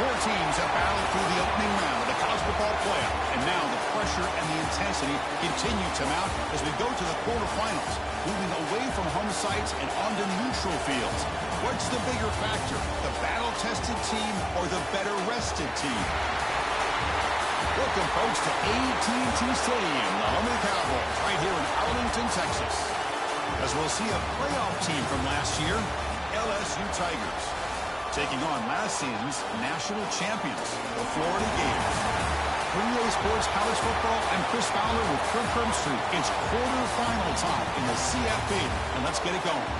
Four teams have battled through the opening round of the college football playoff, and now the pressure and the intensity continue to mount as we go to the quarterfinals, moving away from home sites and onto neutral fields. What's the bigger factor, the battle-tested team or the better-rested team? Welcome, folks, to AT&T Stadium, the home of the Cowboys, right here in Arlington, Texas. As we'll see a playoff team from last year, Lsu Tigers, taking on last season's national champions, the Florida Gators. Relay Sports College Football and Chris Fowler with Kirk Street. It's quarterfinal time in the CFP, and let's get it going.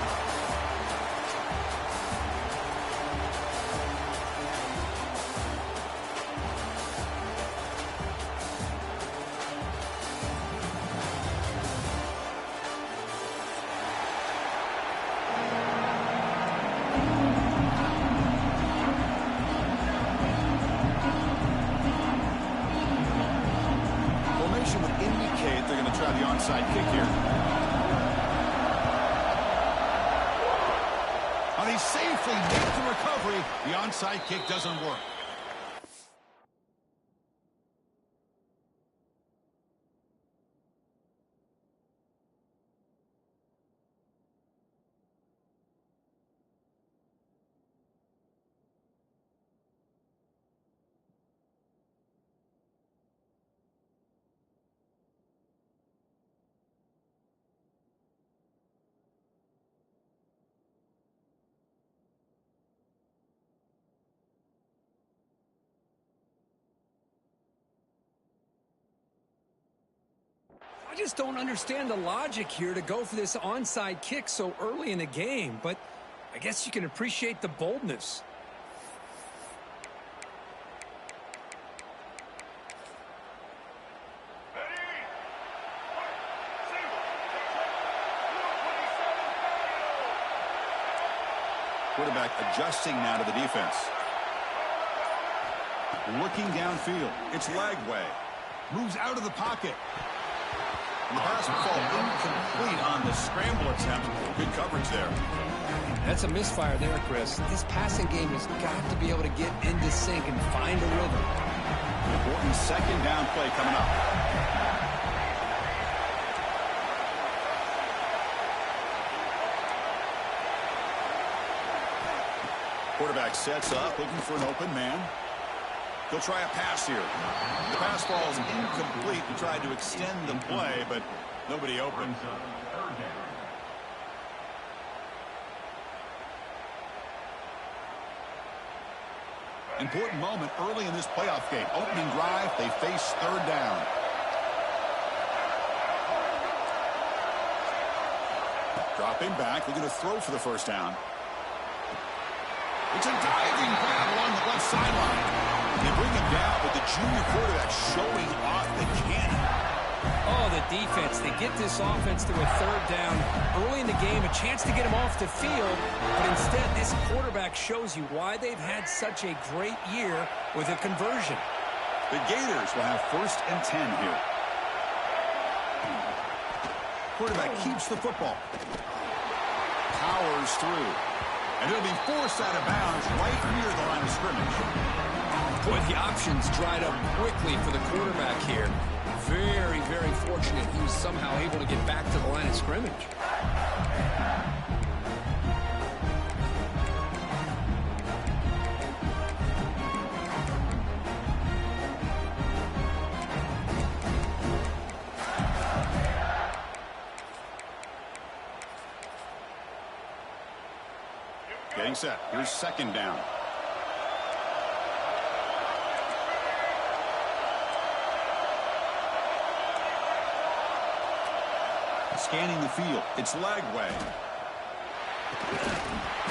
Onside kick here. Oh, he safely makes the recovery. The onside kick doesn't work. I just don't understand the logic here to go for this onside kick so early in the game, but I guess you can appreciate the boldness. Quarterback adjusting now to the defense. Looking downfield. It's Lagway. Moves out of the pocket. And the pass will fall incomplete on the scramble attempt. Good coverage there. That's a misfire there, Chris. This passing game has got to be able to get into sync and find a rhythm. Important second down play coming up. Quarterback sets up, looking for an open man. He'll try a pass here. The pass falls incomplete. He tried to extend the play, but nobody open. Important moment early in this playoff game. Opening drive, they face third down. Dropping back, looking to throw for the first down. It's a diving grab along the left sideline. They bring him down, but the junior quarterback showing off the cannon. Oh, the defense. They get this offense to a third down early in the game, a chance to get him off the field, but instead this quarterback shows you why they've had such a great year with a conversion. The Gators will have 1st and 10 here. Quarterback keeps the football. Powers through. And he'll be forced out of bounds right near the line of scrimmage. Boy, the options dried up quickly for the quarterback here. Very, very fortunate he was somehow able to get back to the line of scrimmage. Getting set. Here's second down. Scanning the field. It's Lagway.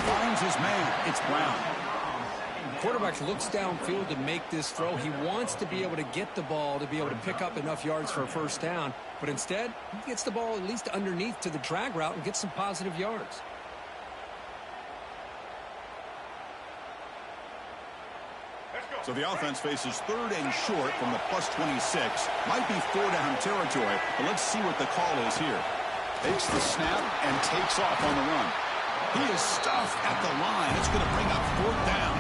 Finds his man. It's Brown. Quarterback looks downfield to make this throw. He wants to be able to get the ball to be able to pick up enough yards for a first down. But instead, he gets the ball at least underneath to the drag route and gets some positive yards. So the offense faces third and short from the +26. Might be 4-down territory, but let's see what the call is here. Takes the snap and takes off on the run. He is stuffed at the line. It's going to bring up 4th down.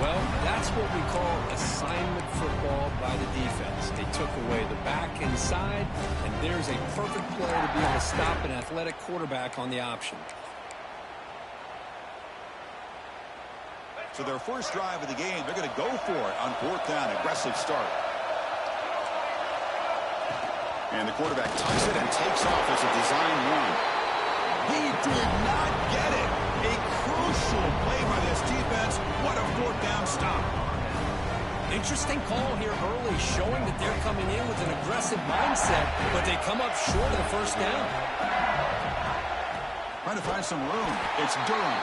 Well, that's what we call assignment football by the defense. They took away the back inside, and there's a perfect play to be able to stop an athletic quarterback on the option. So their first drive of the game, they're going to go for it on 4th down. Aggressive start. And the quarterback tucks it and takes off as a design run. He did not get it. A crucial play by this defense. What a 4th down stop. Interesting call here early, showing that they're coming in with an aggressive mindset, but they come up short of the first down. Trying to find some room. It's Durham.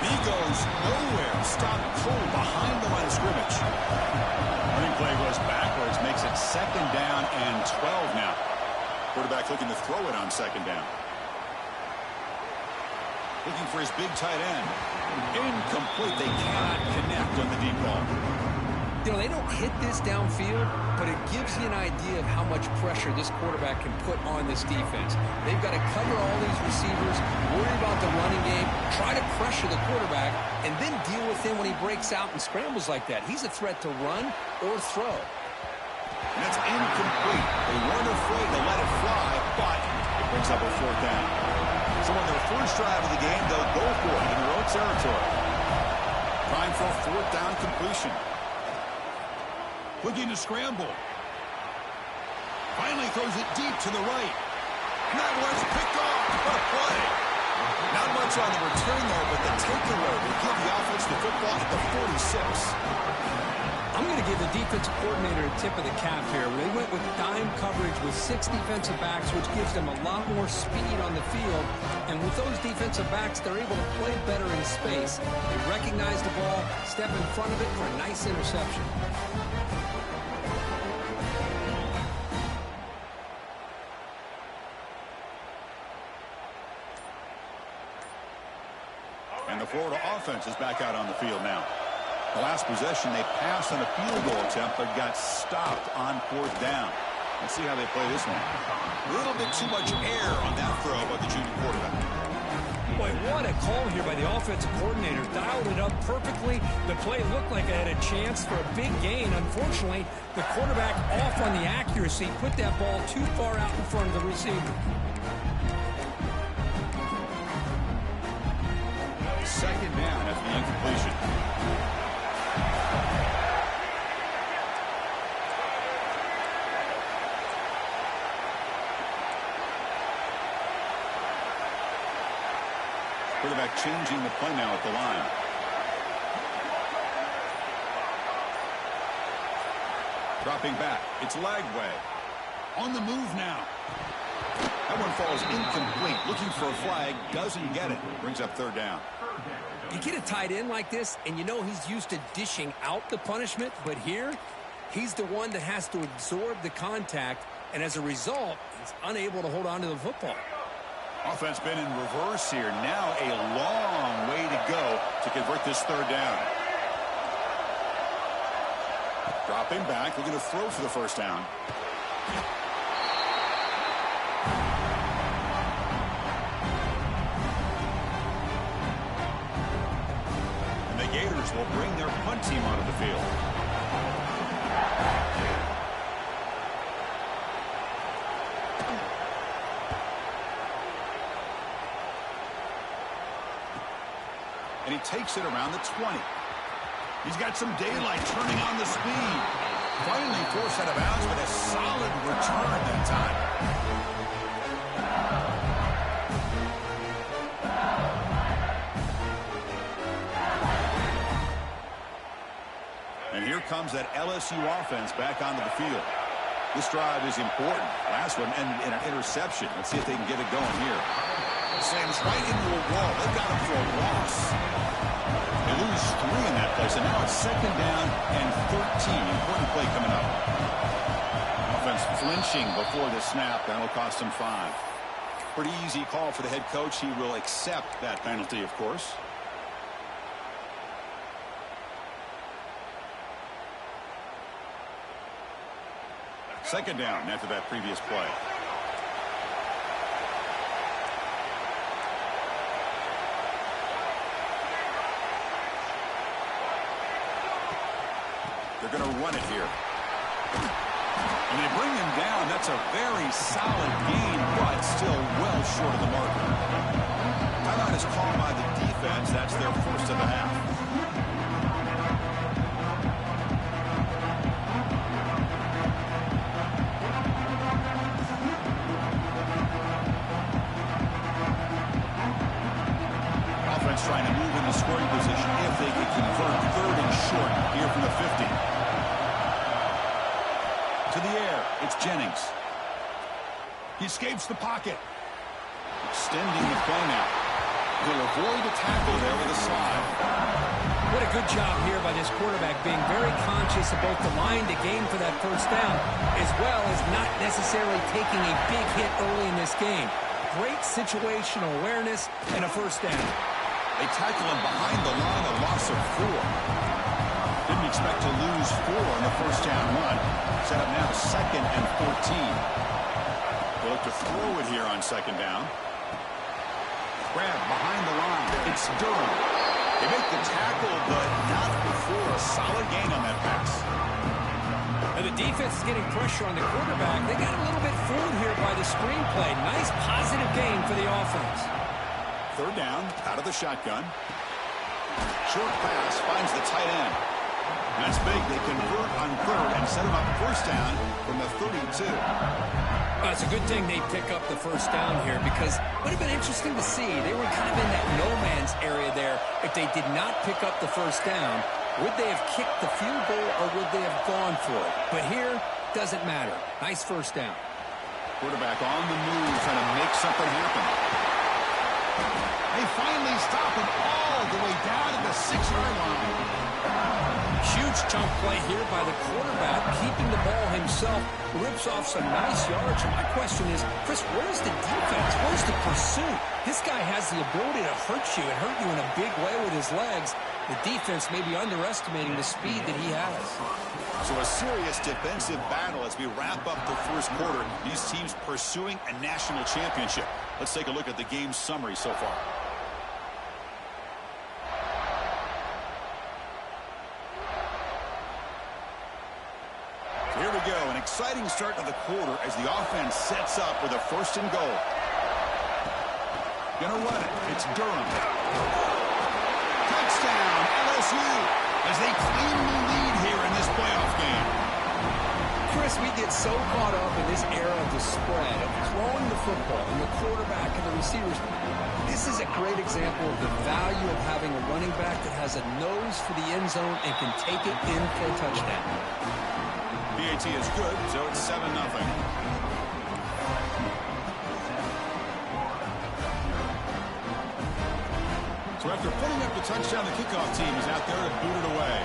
He goes nowhere. Stopped cold behind the line of scrimmage. Running play goes backwards, makes it 2nd down and 12 now. Quarterback looking to throw it on 2nd down. Looking for his big tight end. Incomplete. They cannot connect on the deep ball. You know, they don't hit this downfield, but it gives you an idea of how much pressure this quarterback can put on this defense. They've got to cover all these receivers, worry about the running game, try to pressure the quarterback, and then deal with him when he breaks out and scrambles like that. He's a threat to run or throw. And that's incomplete. They weren't afraid to let it fly, but it brings up a 4th down. So on their first drive of the game, they'll go for it in their own territory. Trying for a 4th down completion. Looking to scramble. Finally throws it deep to the right. And that one's picked off. What a play. Not much on the return there, but the takeaway will give the offense the football at the 46. I'm going to give the defensive coordinator a tip of the cap here. They went with dime coverage with 6 defensive backs, which gives them a lot more speed on the field. And with those defensive backs, they're able to play better in space. They recognize the ball, step in front of it for a nice interception. And the Florida offense is back out on the field now. The last possession, they passed on a field goal attempt, but got stopped on 4th down. Let's see how they play this one. A little bit too much air on that throw by the junior quarterback. Boy, what a call here by the offensive coordinator. Dialed it up perfectly. The play looked like it had a chance for a big gain. Unfortunately, the quarterback off on the accuracy, put that ball too far out in front of the receiver. 2nd down after the incompletion. Quarterback changing the play now at the line. Dropping back. It's Lagway. On the move now. That one falls incomplete. Looking for a flag. Doesn't get it. Brings up 3rd down. You get a tight end like this, and you know he's used to dishing out the punishment, but here, he's the one that has to absorb the contact, and as a result, he's unable to hold on to the football. Offense been in reverse here. Now a long way to go to convert this 3rd down. Dropping back, looking to throw for the 1st down. And the Gators will bring their punt team onto the field. And he takes it around the 20. He's got some daylight, turning on the speed. Finally forced out of bounds, but a solid return that time. And here comes that LSU offense back onto the field. This drive is important. Last one ended in an interception. Let's see if they can get it going here. Slams right into a wall. They've got him for a loss. They lose 3 in that place, and now it's 2nd down and 13. Important play coming up. Offense flinching before the snap. That'll cost them 5. Pretty easy call for the head coach. He will accept that penalty, of course. Second down after that previous play. They're going to run it here. And they bring him down. That's a very solid gain, but still well short of the marker. Timeout is called by the defense. That's their first of the half. Offense trying to move into scoring position if they could convert. Third and short here from the 50. To the air, it's Jennings. He escapes the pocket. Extending the play now. He'll avoid a tackle there with a slide. What a good job here by this quarterback, being very conscious of both the line to gain for that first down, as well as not necessarily taking a big hit early in this game. Great situational awareness and a first down. They tackle him behind the line, a loss of 4. Didn't expect to lose 4 on the first down run. Set up now 2nd and 14. They'll look to throw it here on 2nd down. Grab behind the line. It's Durham. They make the tackle, but not before a solid gain on that pass. And the defense is getting pressure on the quarterback. They got a little bit fooled here by the screenplay. Nice positive gain for the offense. 3rd down, out of the shotgun. Short pass finds the tight end. That's big. They convert on 3rd and set him up first down from the 32. Well, it's a good thing they pick up the first down here, because it would have been interesting to see. They were kind of in that no man's area there. If they did not pick up the first down, would they have kicked the field goal or would they have gone for it? But here, doesn't matter. Nice first down. Quarterback on the move, trying to make something happen. They finally stop him all the way down to the 6-yard line. Huge chunk play here by the quarterback, keeping the ball himself, rips off some nice yards. And my question is, Chris, where's the defense? Where's the pursuit? This guy has the ability to hurt you and hurt you in a big way with his legs. The defense may be underestimating the speed that he has. So a serious defensive battle as we wrap up the first quarter. These teams pursuing a national championship. Let's take a look at the game summary so far. Here we go, an exciting start to the quarter as the offense sets up with a 1st and goal. Gonna run it. It's Durham. Touchdown, LSU, as they claim the lead here in this playoff game. Chris, we get so caught up in this era of the spread, of throwing the football, and the quarterback and the receivers. This is a great example of the value of having a running back that has a nose for the end zone and can take it in for a touchdown. PAT is good, so it's 7-0. So after putting up the touchdown, the kickoff team is out there to boot it away.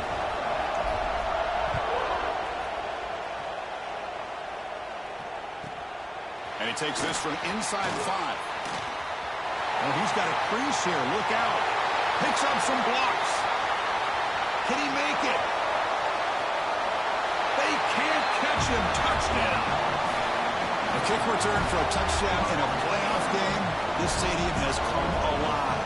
And he takes this from inside 5. Oh, he's got a crease here. Look out. Picks up some blocks. Can he make it? They can't catch him. Touchdown. A kick return for a touchdown in a playoff game. This stadium has come alive.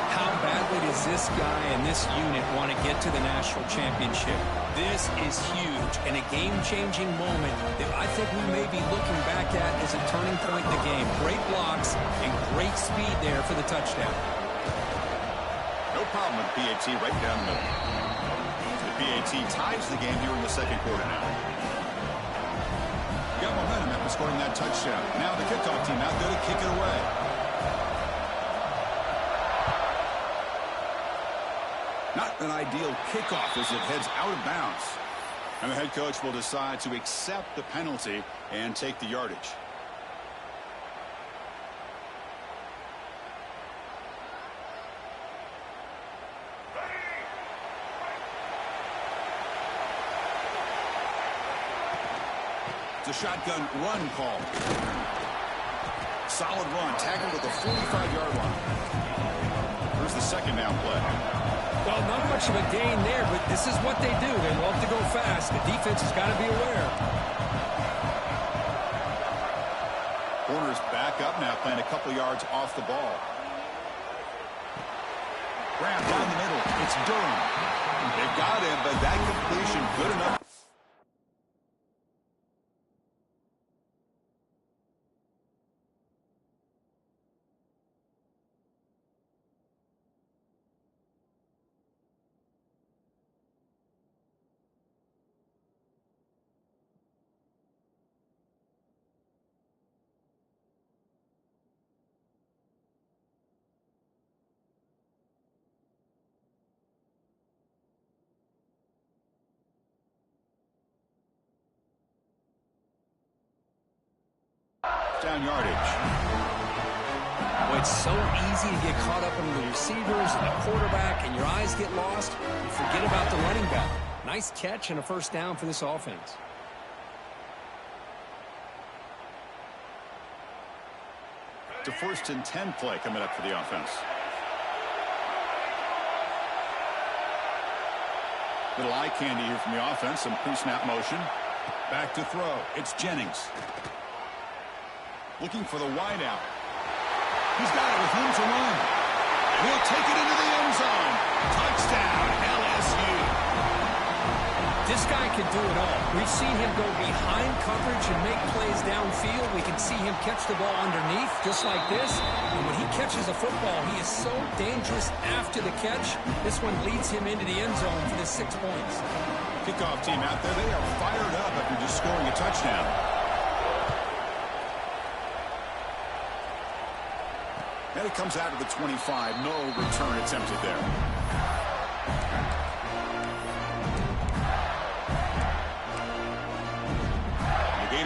How badly does this guy and this unit want to get to the national championship? This is huge and a game-changing moment that I think we may be looking back at as a turning point in the game. Great blocks and great speed there for the touchdown. No problem with PAT right down the middle. The PAT ties the game here in the second quarter now. Got momentum after scoring that touchdown. Now the kickoff team out there to kick it away. Not an ideal kickoff as it heads out of bounds. And the head coach will decide to accept the penalty and take the yardage. It's a shotgun run call. Solid run, tackled at the 45-yard line. Here's the second down play. Well, not much of a gain there, but this is what they do. They love to go fast. The defense has got to be aware. Corner's back up now, playing a couple yards off the ball. Grab down the middle. It's Durham. They got him, but that completion good enough. down yardage. Well, it's so easy to get caught up in the receivers and the quarterback, and your eyes get lost. You forget about the running back. Nice catch and a first down for this offense. It's a 1st and 10 play coming up for the offense. Little eye candy here from the offense. Some pre-snap motion. Back to throw. It's Jennings. Looking for the wide out. He's got it with room to run. And he'll take it into the end zone. Touchdown, LSU. This guy can do it all. We've seen him go behind coverage and make plays downfield. We can see him catch the ball underneath just like this. And when he catches a football, he is so dangerous after the catch. This one leads him into the end zone for the 6 points. Kickoff team out there. They are fired up after just scoring a touchdown. And it comes out of the 25. No return attempted there.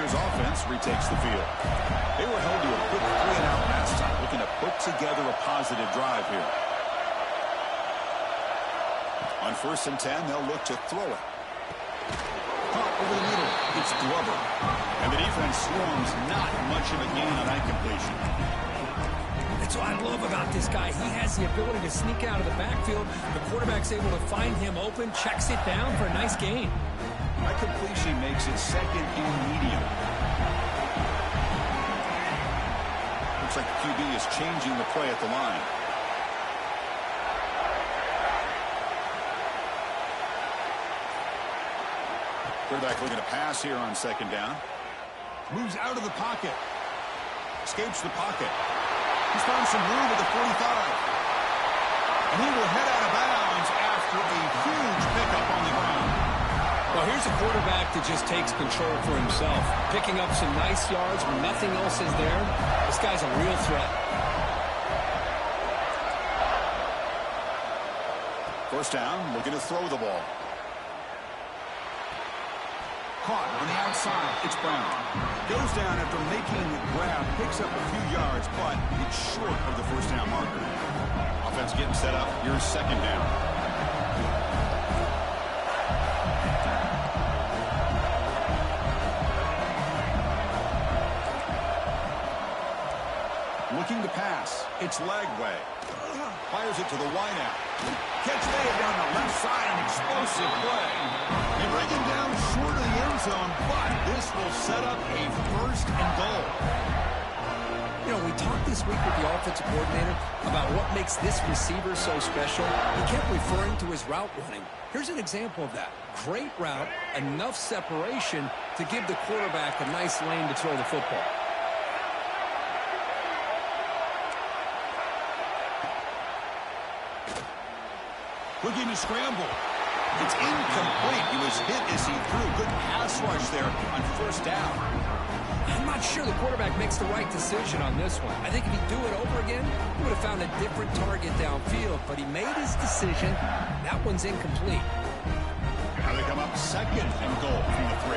Offense retakes the field. They were held to a quick 3-and-out last time, looking to put together a positive drive here. On 1st and 10, they'll look to throw it. Caught over the middle. It's Glover. And the defense swarms. Not much of a gain on that completion. That's what I love about this guy. He has the ability to sneak out of the backfield. The quarterback's able to find him open, checks it down for a nice gain. That completion makes it 2nd and medium. Looks like the QB is changing the play at the line. Quarterback looking to pass here on 2nd down. Moves out of the pocket. Escapes the pocket. He's found some room at the 45. And he will head out of bounds after a huge pickup on the ground. Well, here's a quarterback that just takes control for himself, picking up some nice yards when nothing else is there. This guy's a real threat. 1st down, looking to throw the ball. Caught on the outside. It's Brown. Goes down after making the grab, picks up a few yards, but it's short of the 1st down marker. Offense getting set up. Here's 2nd down. Looking to pass. It's Lagway. Fires it to the wideout. Catch made down the left side. An explosive play. They bring him down short of the end zone, but this will set up a 1st and goal. You know, we talked this week with the offensive coordinator about what makes this receiver so special. He kept referring to his route running. Here's an example of that. Great route, enough separation to give the quarterback a nice lane to throw the football. Looking to scramble. It's incomplete. He was hit as he threw. Good pass rush there on 1st down. I'm not sure the quarterback makes the right decision on this one. I think if he'd do it over again, he would have found a different target downfield. But he made his decision. That one's incomplete. Now they come up 2nd and goal from the 3.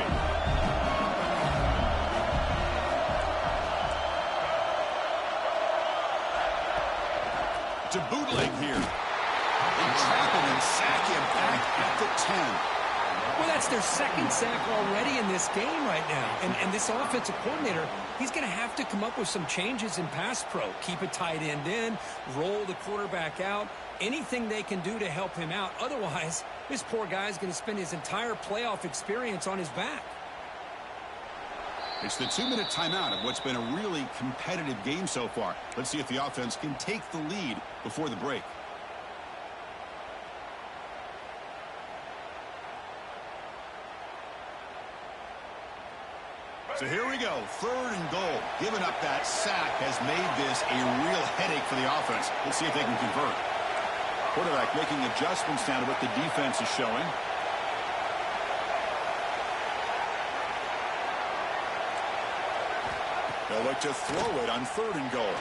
It's a bootleg here. They trap him and sack him back at the 10. Well, that's their 2nd sack already in this game right now. And this offensive coordinator, he's going to have to come up with some changes in pass pro. Keep a tight end in, roll the quarterback out, anything they can do to help him out. Otherwise, this poor guy's going to spend his entire playoff experience on his back. It's the 2-minute timeout of what's been a really competitive game so far. Let's see if the offense can take the lead before the break. So here we go, 3rd and goal. Giving up that sack has made this a real headache for the offense. Let's see if they can convert. Quarterback making adjustments down to what the defense is showing. They'll look to throw it on 3rd and goal.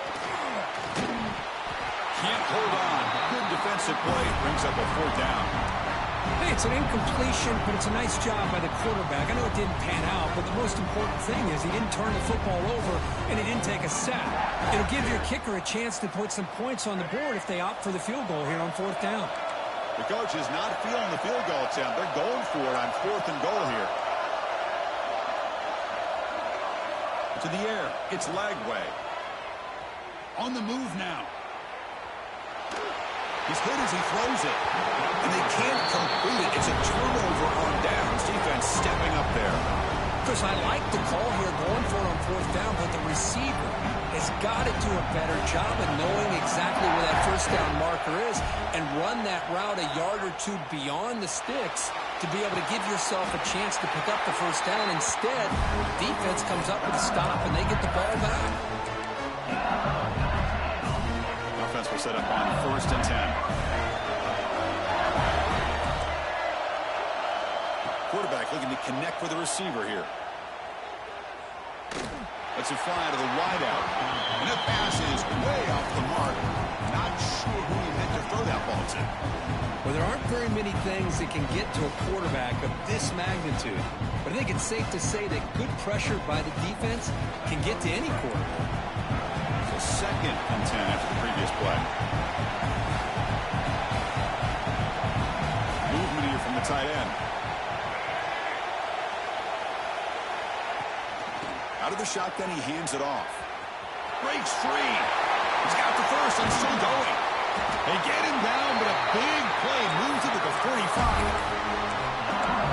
Can't hold on. Good defensive play. Brings up a 4th down. Hey, it's an incompletion, but it's a nice job by the quarterback. I know it didn't pan out, but the most important thing is he didn't turn the football over and he didn't take a sack. It'll give your kicker a chance to put some points on the board if they opt for the field goal here on 4th down. The coach is not feeling the field goal attempt. They're going for it on 4th and goal here. To the air. It's Lagway. On the move now. He's hit as he throws it. And they can't complete it. It's a turnover on downs. Defense stepping up there. Chris, I like the call here going for it on 4th down, but the receiver has got to do a better job of knowing exactly where that 1st down marker is and run that route a yard or two beyond the sticks to be able to give yourself a chance to pick up the 1st down. Instead, defense comes up with a stop and they get the ball back. Offense will set up on 1st and 10. Quarterback looking to connect with the receiver here. Let's it fly to the wideout. And that pass is way off the mark. Not sure who he meant to throw that ball to. Well, there aren't very many things that can get to a quarterback of this magnitude. But I think it's safe to say that good pressure by the defense can get to any quarterback. So 2nd and 10 after the previous play. Movement here from the tight end. Out of the shotgun, he hands it off. Breaks free. He's got the 1st and still going. They get him down, but a big play moves it to the 45.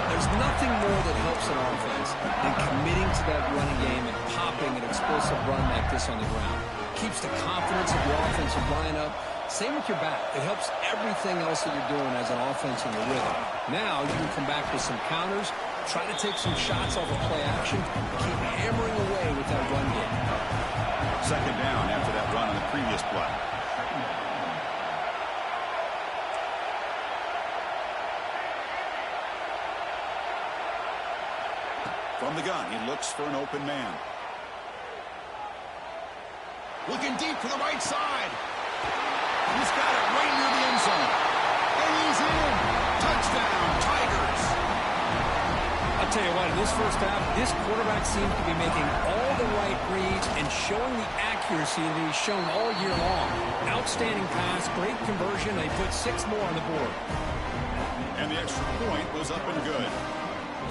There's nothing more that helps an offense than committing to that running game and popping an explosive run like this on the ground. Keeps the confidence of your offensive lineup. Same with your back. It helps everything else that you're doing as an offense in the rhythm. Now you can come back with some counters, try to take some shots off of play action, keep hammering away with that run game. 2nd down after that run on the previous play. From the gun, he looks for an open man. Looking deep to the right side. He's got it right near the end zone. And he's in. Touchdown, Tigers. I'll tell you what, in this 1st half, this quarterback seems to be making all the right reads and showing the accuracy that he's shown all year long. Outstanding pass, great conversion. They put 6 more on the board. And the extra point was up and good.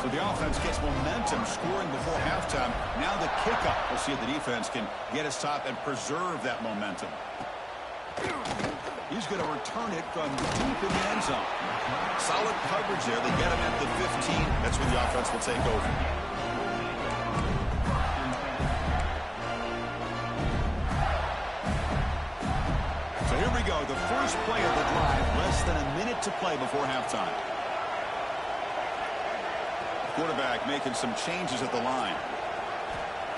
So the offense gets momentum, scoring before halftime. Now the kickoff. We'll see if the defense can get a stop and preserve that momentum. He's going to return it from deep in the end zone. Solid coverage there. They get him at the 15. That's where the offense will take over. So here we go. The first play of the drive. Less than a minute to play before halftime. Quarterback making some changes at the line.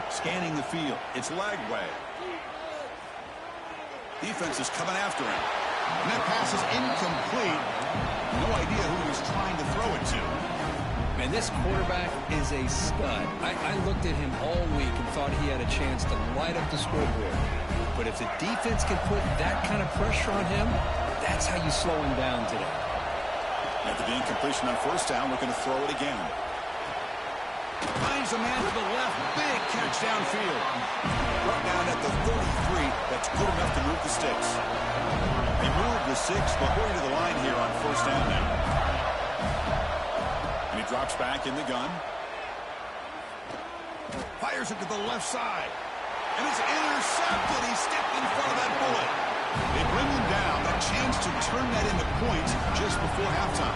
Scanning the field. It's Lagway. Defense is coming after him. And that pass is incomplete. No idea who he was trying to throw it to. Man, this quarterback is a stud. I looked at him all week and thought he had a chance to light up the scoreboard. But if the defense can put that kind of pressure on him, that's how you slow him down today. After the incompletion on 1st down, we're going to throw it again. Finds a man to the left. Big catch downfield. Brought down at the 33. That's good enough to move the sticks. They move the 6, but going to the line here on 1st down now. And he drops back in the gun. Fires it to the left side. And it's intercepted. He stepped in front of that bullet. They bring him down. A chance to turn that into points just before halftime.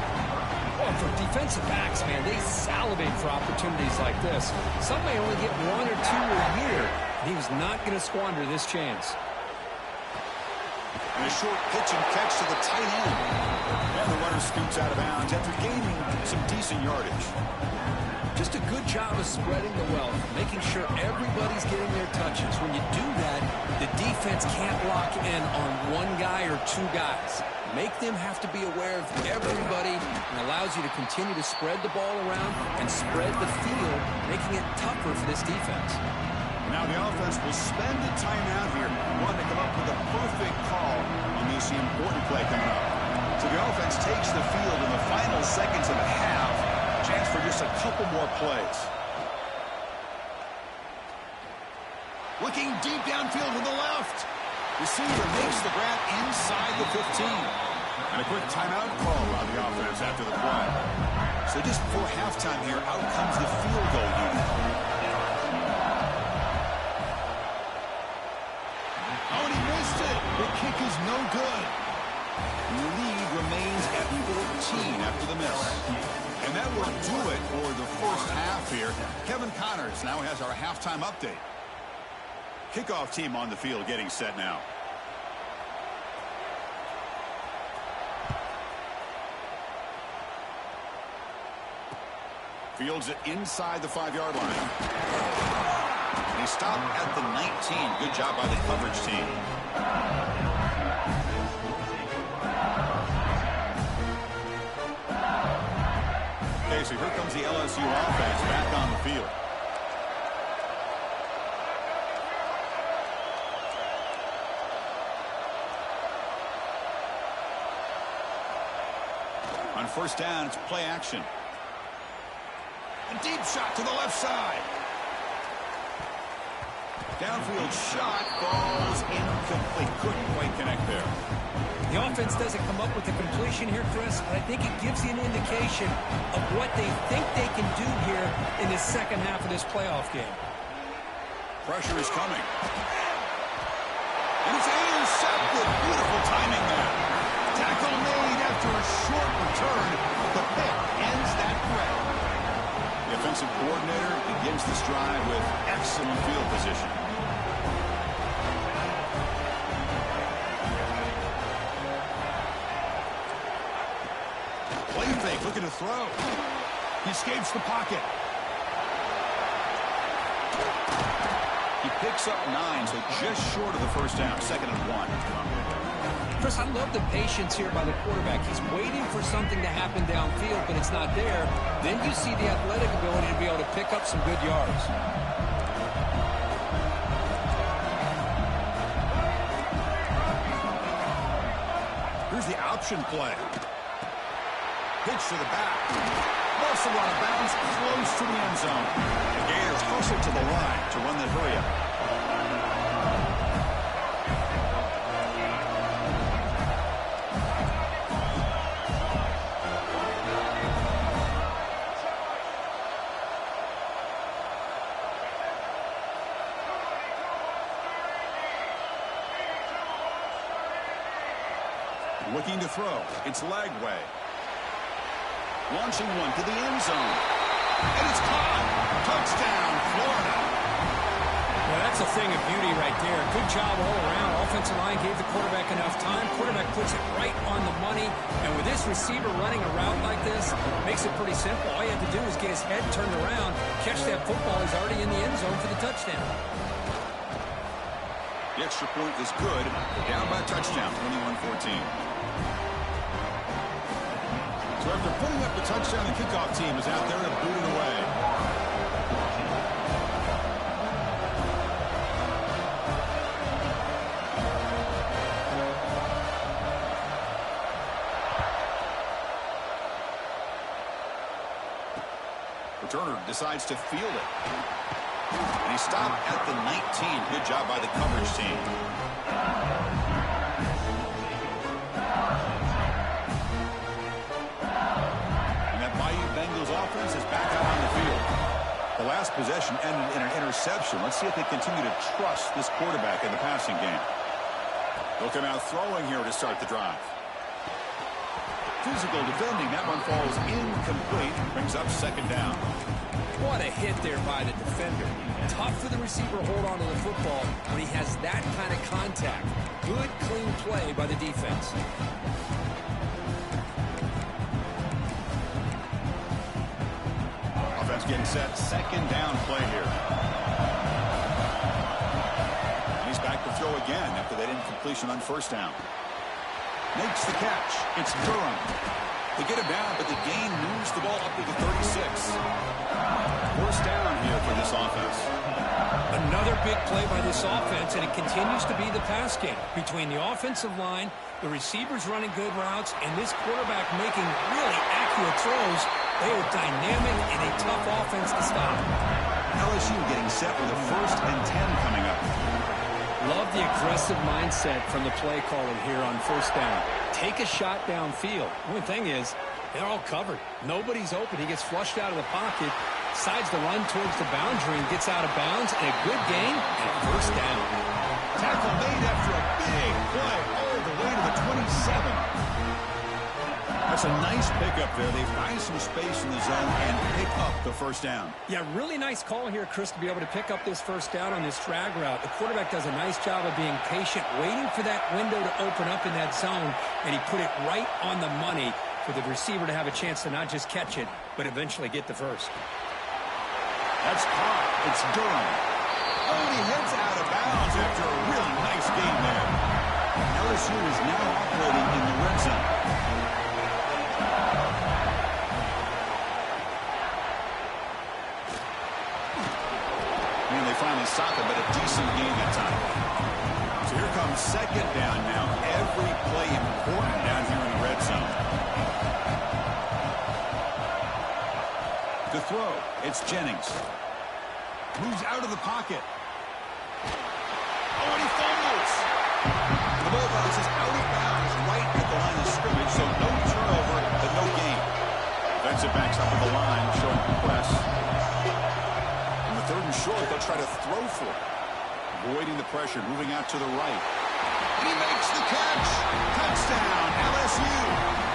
Well, for defensive backs, man, they salivate for opportunities like this. Some may only get 1 or 2 a year. And he was not going to squander this chance. And a short pitch and catch to the tight end. And the runner scoots out of bounds after gaining some decent yardage. Just a good job of spreading the wealth, making sure everybody's getting their touches. When you do that, the defense can't lock in on 1 guy or 2 guys. Make them have to be aware of everybody and allows you to continue to spread the ball around and spread the field, making it tougher for this defense. Now the offense will spend the timeout here. Want to come up with a perfect call on this important play coming up. So the offense takes the field in the final seconds of the half. Chance for just a couple more plays. Looking deep downfield with the left. Receiver makes the grab inside the 15. And a quick timeout call by the offense after the play. So just before halftime here, out comes the field goal unit. Oh, and he missed it. The kick is no good. The lead remains at 14 after the miss. And that will do it for the first half here. Kevin Connors now has our halftime update. Kickoff team on the field getting set now. Fields it inside the 5-yard line. And he stopped at the 19. Good job by the coverage team. Okay, so here comes the LSU offense back on the field. On first down, it's play action. A deep shot to the left side. Downfield shot falls incomplete. Couldn't quite connect there. The offense doesn't come up with the completion here, Chris, but I think it gives you an indication of what they think they can do here in the second half of this playoff game. Pressure is coming. And it's intercepted. Beautiful timing there. Tackle made after a short return. The pick ends that threat. The offensive coordinator begins this drive with excellent field position. Play fake, looking to throw. He escapes the pocket. He picks up 9, so just short of the first down, 2nd and 1. Chris, I love the patience here by the quarterback. He's waiting for something to happen downfield, but it's not there. Then you see the athletic ability to be able to pick up some good yards. Here's the option play. Pitch to the back. Also out of bounds, close to the end zone. The Gators closer to the line to run the hurry up. Looking to throw. It's Lagway. Launching one to the end zone. And it's caught. Touchdown, Florida. Well, that's a thing of beauty right there. Good job all around. Offensive line gave the quarterback enough time. Quarterback puts it right on the money. And with this receiver running a route like this, makes it pretty simple. All you have to do is get his head turned around, catch that football. He's already in the end zone for the touchdown. The extra point is good. Down by a touchdown, 21-14. So after putting up the touchdown, the kickoff team is out there to boot it away. Returner decides to field it. And he stopped at the 19. Good job by the coverage team. Bengals offense is back out on the field. The last possession ended in an interception. Let's see if they continue to trust this quarterback in the passing game. They'll come out throwing here to start the drive. Physical defending. That one falls incomplete. Brings up 2nd down. What a hit there by the defender. Tough for the receiver to hold on to the football when he has that kind of contact. Good, clean play by the defense. Getting set, 2nd down play here. He's back to throw again after that incompletion on 1st down. Makes the catch. It's Durham. They get him down, but the gain moves the ball up to the 36. 1st down here for this offense. Another big play by this offense, and it continues to be the pass game. Between the offensive line, the receivers running good routes, and this quarterback making really accurate throws, they are dynamic and a tough offense to stop. LSU getting set with a 1st and 10 coming up. Love the aggressive mindset from the play caller here on 1st down. Take a shot downfield. The thing is, they're all covered. Nobody's open. He gets flushed out of the pocket, decides to run towards the boundary and gets out of bounds, and a good gain and a 1st down. Tackle made after a big play all the way to the 27. That's a nice pickup there. They find some space in the zone and pick up the 1st down. Yeah, really nice call here, Chris, to be able to pick up this 1st down on this drag route. The quarterback does a nice job of being patient, waiting for that window to open up in that zone, and he put it right on the money for the receiver to have a chance to not just catch it, but eventually get the 1st. That's caught. It's Durham. Oh, and he heads out of bounds after a really nice gain there. LSU is now operating in the red zone. And they finally stop it, but a decent gain that time. So here comes 2nd down now. Every play important down here in the red zone. To throw, it's Jennings. Moves out of the pocket. Oh, and he fumbles. The ball bounces out of bounds right at the line of scrimmage, so no turnover, but no gain. Defensive backs up at the line, showing press. On the 3rd and short, they'll try to throw for it. Avoiding the pressure, moving out to the right. And he makes the catch. Touchdown, LSU.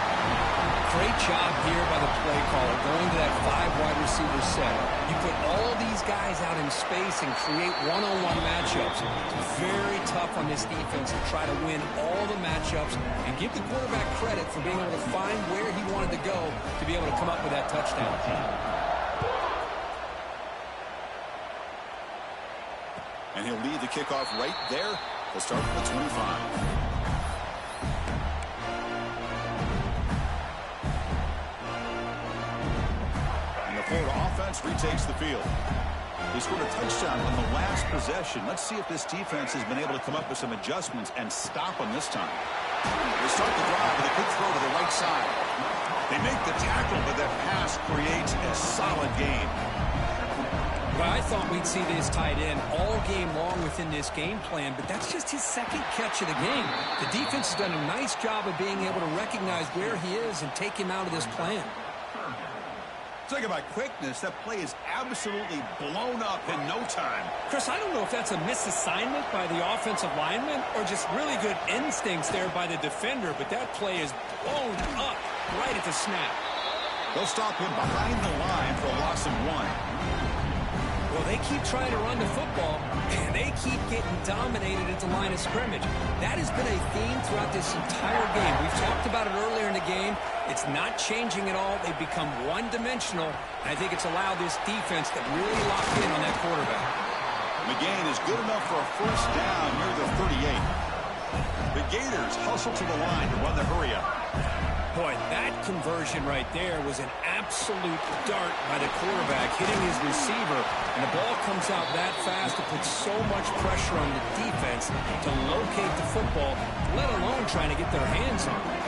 Great job here by the play caller, going to that 5 wide receiver set. You put all these guys out in space and create one-on-one matchups. It's very tough on this defense to try to win all the matchups and give the quarterback credit for being able to find where he wanted to go to be able to come up with that touchdown. And he'll lead the kickoff right there. He'll start from the 25. Florida offense retakes the field. They scored a touchdown on the last possession. Let's see if this defense has been able to come up with some adjustments and stop them this time. They start the drive with a quick throw to the right side. They make the tackle, but that pass creates a solid gain. Well, I thought we'd see this tight end all game long within this game plan, but that's just his 2nd catch of the game. The defense has done a nice job of being able to recognize where he is and take him out of this plan. Talking about quickness, that play is absolutely blown up in no time. Chris, I don't know if that's a misassignment by the offensive lineman or just really good instincts there by the defender, but that play is blown up right at the snap. They'll stop him behind the line for a loss of 1. Well, they keep trying to run the football, and they keep getting dominated at the line of scrimmage. That has been a theme throughout this entire game. We've talked about it earlier in the game. It's not changing at all. They've become one-dimensional. I think it's allowed this defense to really lock in on that quarterback. McGain is good enough for a 1st down near the 38. The Gators hustle to the line to run the hurry-up. Boy, that conversion right there was an absolute dart by the quarterback, hitting his receiver, and the ball comes out that fast to put so much pressure on the defense to locate the football, let alone trying to get their hands on it.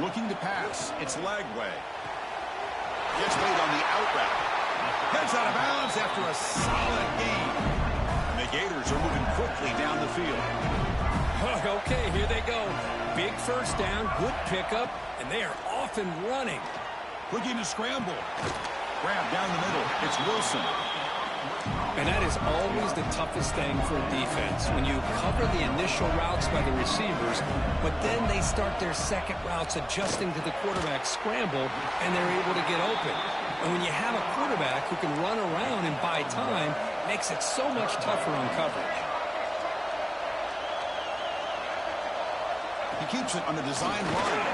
Looking to pass. It's Lagway. Gets laid on the out route. Heads out of bounds after a solid gain. And the Gators are moving quickly down the field. Okay, here they go. Big 1st down, good pickup, and they are off and running. Looking to scramble. Grab down the middle. It's Wilson. And that is always the toughest thing for a defense, when you cover the initial routes by the receivers, but then they start their 2nd routes adjusting to the quarterback scramble, and they're able to get open. And when you have a quarterback who can run around and buy time, it makes it so much tougher on coverage. He keeps it on the design line.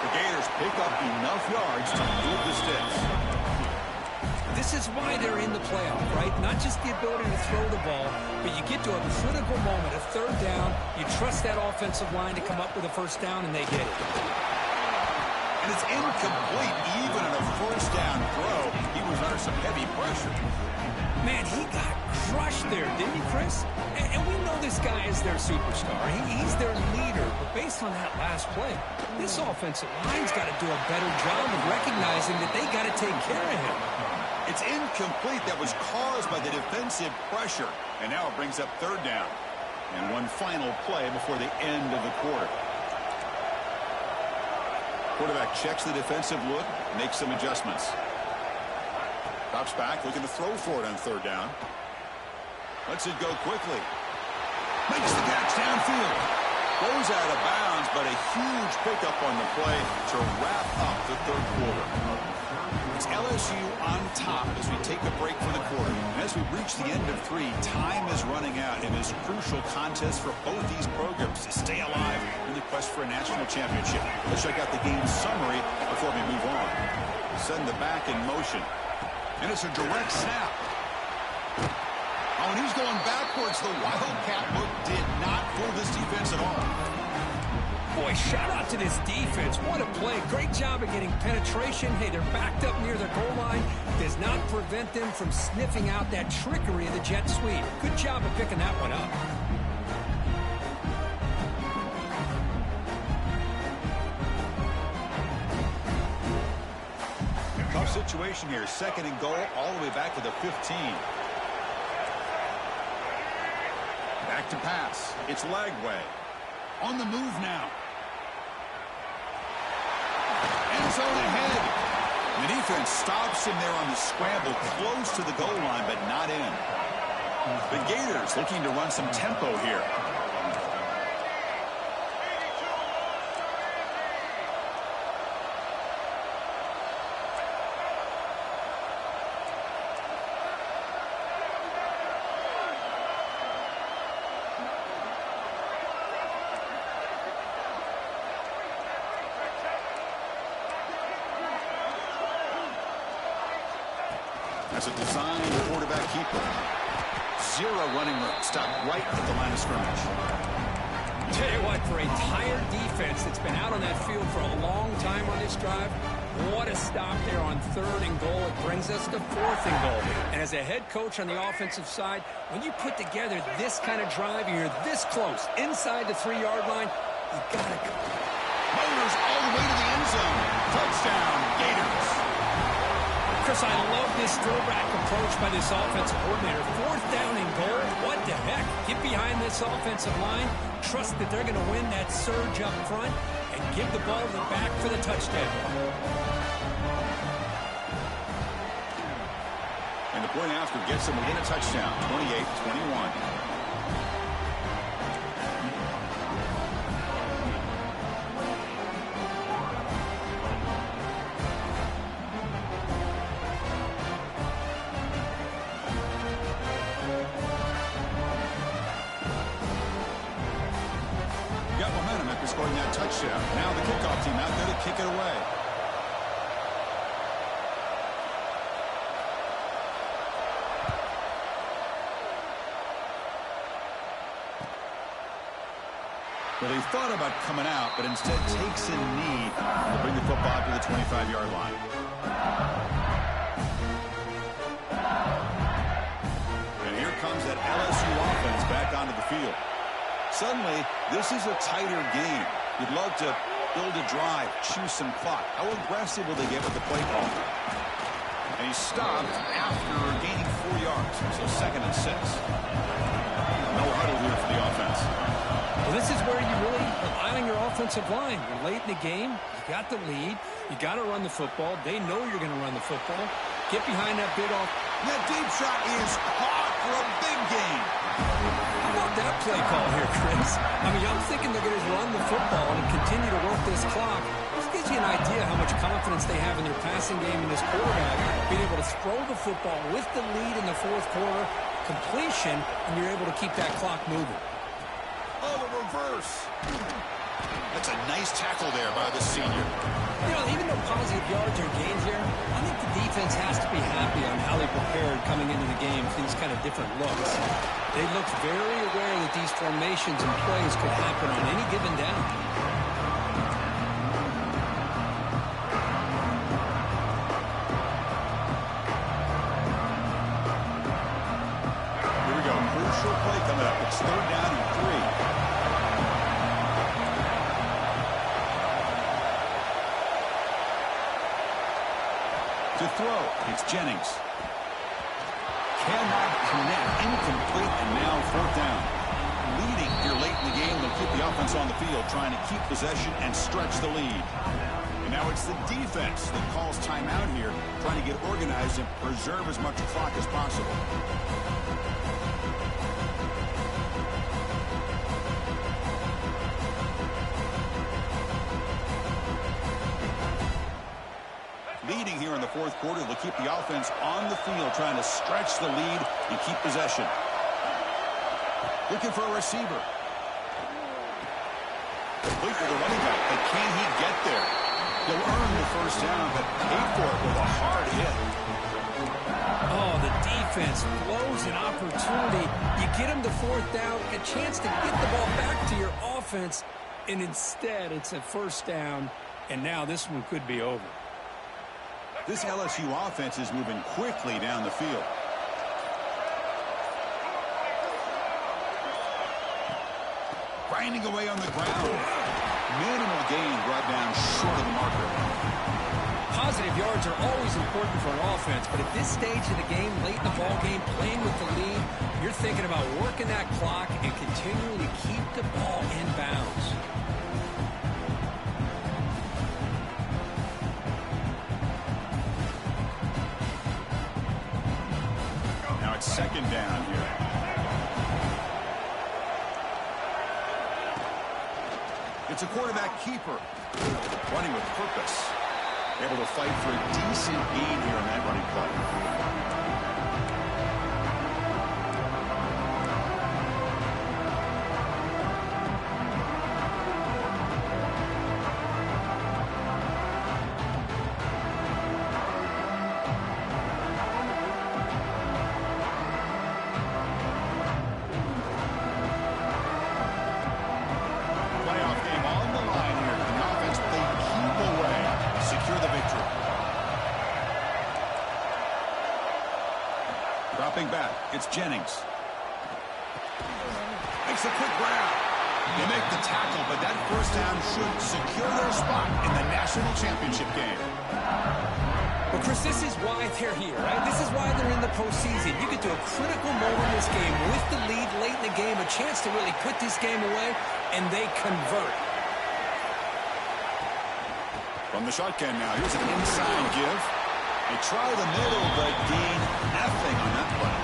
The Gators pick up enough yards to move the sticks. This is why they're in the playoff, right? Not just the ability to throw the ball, but you get to a critical moment, a 3rd down. You trust that offensive line to come up with a 1st down, and they get it. And And it's incomplete. Even on a first down throw, he was under some heavy pressure. Man, he got crushed there, didn't he, Chris? And we know this guy is their superstar. He's their leader. But based on that last play, this offensive line's got to do a better job of recognizing that they got to take care of him. It's incomplete. That was caused by the defensive pressure. And now it brings up third down. And one final play before the end of the quarter. Quarterback checks the defensive look, makes some adjustments. Drops back, looking to throw for it on third down. Lets it go quickly. Makes the catch downfield. Goes out of bounds, but a huge pickup on the play to wrap up the third quarter. It's LSU on top as we take a break for the quarter. And as we reach the end of three, time is running out in this crucial contest for both these programs to stay alive in the quest for a national championship. Let's check out the game summary before we move on. Send the back in motion. And it's a direct snap. Oh, and he's going backwards. The Wildcat look did not fool this defense at all. Boy, shout out to this defense. What a play. Great job of getting penetration. Hey, they're backed up near their goal line. Does not prevent them from sniffing out that trickery of the jet sweep. Good job of picking that one up. Tough situation here. Second and goal all the way back to the 15. Back to pass. It's Lagway. On the move now. End zone ahead. The defense stops him there on the scramble, close to the goal line, but not in. The Gators looking to run some tempo here. That's a designed quarterback keeper. Zero running room. Stop right at the line of scrimmage. Tell you what, for a tired defense that's been out on that field for a long time on this drive, what a stop there on third and goal. It brings us to fourth and goal. And as a head coach on the offensive side, when you put together this kind of drive, you're this close, inside the 3-yard line, you gotta go. Motors all the way to the end zone. Touchdown, Gators. Chris, I love this throwback approach by this offensive coordinator. Fourth down and goal. What the heck? Get behind this offensive line. Trust that they're going to win that surge up front and give the ball to the back for the touchdown. And the point after gets them within a touchdown. 28-21. Scoring that touchdown. Now the kickoff team out there to kick it away. Well, he thought about coming out, but instead takes a knee to bring the football to the 25-yard line. And here comes that LSU offense back onto the field. Suddenly, this is a tighter game. You'd love to build a drive, choose some clock. How aggressive will they get with the play call? And he stopped after gaining 4 yards, so 2nd and 6. No huddle here for the offense. Well, this is where you really rely on your offensive line. You're late in the game. You got the lead. You got to run the football. They know you're going to run the football. Get behind that bid off. That deep shot is caught for a big gain. How about that play call here, Chris? I mean, I'm thinking they're going to run the football and continue to work this clock. This gives you an idea how much confidence they have in their passing game and this quarterback being able to throw the football with the lead in the fourth quarter, completion, and you're able to keep that clock moving. Oh, the reverse. That's a nice tackle there by the senior. You know, even though positive yards are gained here, I think the defense has to be happy on how they prepared coming into the game for these kind of different looks. They looked very aware that these formations and plays could happen on any given down. To throw, it's Jennings. Cannot connect, incomplete, and now fourth down. Leading here late in the game, they'll keep the offense on the field, trying to keep possession and stretch the lead. And now it's the defense that calls timeout here, trying to get organized and preserve as much clock as possible. Leading here in the fourth quarter, they'll keep the offense on the field, trying to stretch the lead and keep possession. Looking for a receiver. Complete with the running back, but can he get there? He'll earn the first down, but pay for it with a hard hit. Oh, the defense blows an opportunity. You get him to fourth down, a chance to get the ball back to your offense, and instead it's a first down, and now this one could be over. This LSU offense is moving quickly down the field. Grinding away on the ground. Minimal gain brought down short of the marker. Positive yards are always important for an offense, but at this stage of the game, late in the ball game, playing with the lead, you're thinking about working that clock and continuing to keep the ball in bounds. Now it's second down here. It's a quarterback keeper. Running with purpose. Able to fight for a decent gain here on that running play. Dropping back, it's Jennings. Makes a quick grab. They make the tackle, but that first down should secure their spot in the national championship game. Well, Chris, this is why they're here, right? This is why they're in the postseason. You get to a critical moment in this game with the lead late in the game, a chance to really put this game away, and they convert. From the shotgun now, here's an inside give. They try the middle, but gain nothing on that play.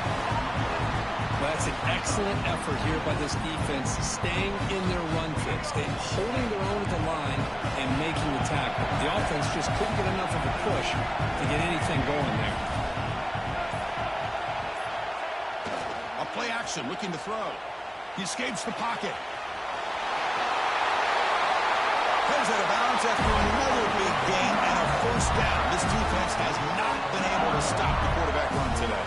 That's an excellent effort here by this defense, staying in their run fix, holding their own at the line and making the tackle. The offense just couldn't get enough of a push to get anything going there. A play action, looking to throw. He escapes the pocket. Goes out of bounds after another big gain and a first down. This defense has not been able to stop the quarterback run today.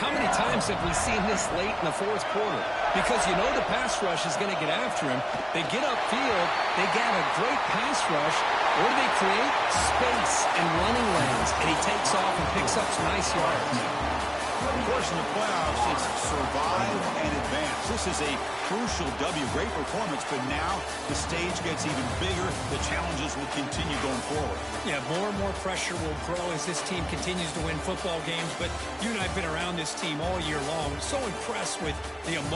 How many times have we seen this late in the fourth quarter? Because you know the pass rush is going to get after him. They get upfield, they get a great pass rush. What do they create? Space and running lanes. And he takes off and picks up some nice yards. Of course, in the playoffs, it's survive and advance. This is a crucial W. Great performance, but now the stage gets even bigger. The challenges will continue going forward. Yeah, more and more pressure will grow as this team continues to win football games. But you and I have been around this team all year long. So impressed with the emotion.